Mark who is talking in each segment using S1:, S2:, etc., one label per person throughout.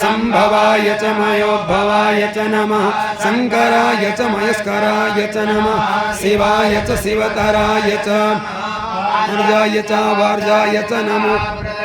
S1: संभवाय च मयोद्भवाय च नमः शंकराय च मयस्कराय च नमः शिवाय च शिवतराय च ऊर्जाय च वार्जाय च नमो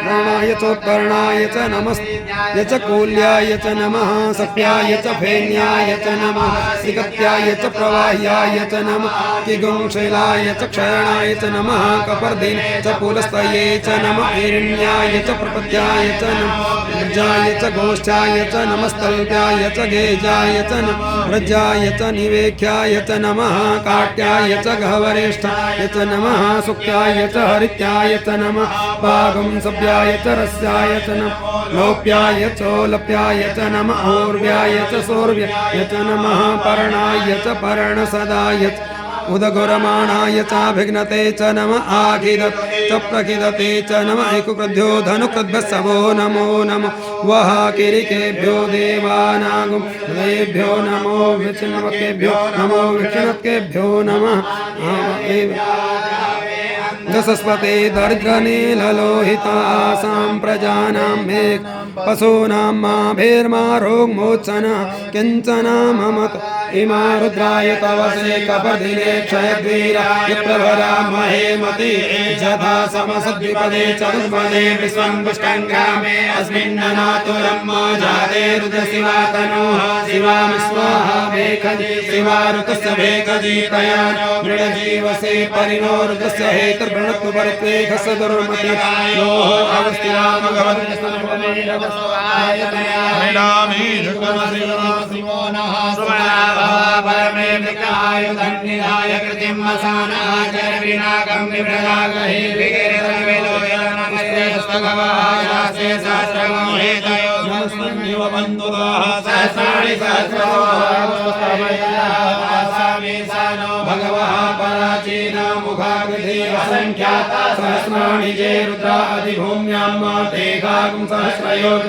S1: प्राणाय चोत्कर्णाय च नमस्ते च कूल्याय च नमः सख्याय च फेन्याय च नमः सिकत्याय च प्रवाह्याय च नमः किगुंशैलाय च क्षयणाय च नमः कपर्दिन च पुलस्तये च नमः हिरण्याय च प्रपद्याय च नमः ऊर्जाय च गोष्ठाय च नमस्तल्प्याय च गेजाय च नमः व्रजाय च निवेख्याय च नमः काट्याय च गहवरेष्ठाय च नमः सुख्याय च हरित्याय च नमः पागं सभ्याय च रस्याय च नमः लोप्याय चोलप्याय च नमः और्व्याय च सौर्व्याय च नमः पर्णाय च पर्णसदाय च उदगुरमाणाय चाभिघ्नते च नमः आखिदते च प्रखिदते च नमः एकुकृद्भ्यो धनुकृद्भ्यः नमो नमो वः किरिकेभ्यो देवानागं हृदयेभ्यो नमो विचिन्वकेभ्यो नमो विक्षिणकेभ्यो नमः दशस्पते दरिद्रनीललोहितासां प्रजानां मे पशूनां माभिर्मारोग्मोचन किञ्चन ममत इमा रुद्राय तवसे कपर्दिने क्षयद्वीराय प्रभरामहे मति यथा समसद्विपदे चतुष्पदे विश्वं पुष्टङ्ग्रामे अस्मिन्ननातुरं जाते रुद्रशिवातनोः शिवां स्वाहा भेखजी शिवारुतस्य भेखजीतया मृडजीवसे परिणो रुद्रस्य हेतुर्भृणत्व परित्वेखस्य दुर्मतियोः अवस्थिराम परमे मृगायुधन्निधाय कृतिं मसानाचरविनाकं विभ्रदागहि विगिरितविलोयनमस्ते सहस्रमोहेतयो नमस्मन्युव बन्धुदाः सहस्राणि सहस्रमोहासामीसानो भगवः पराचीना मुखाकृति असङ्ख्याता सहस्राणि जे रुद्रा अधिभूम्यां तेघागं सहस्रयोग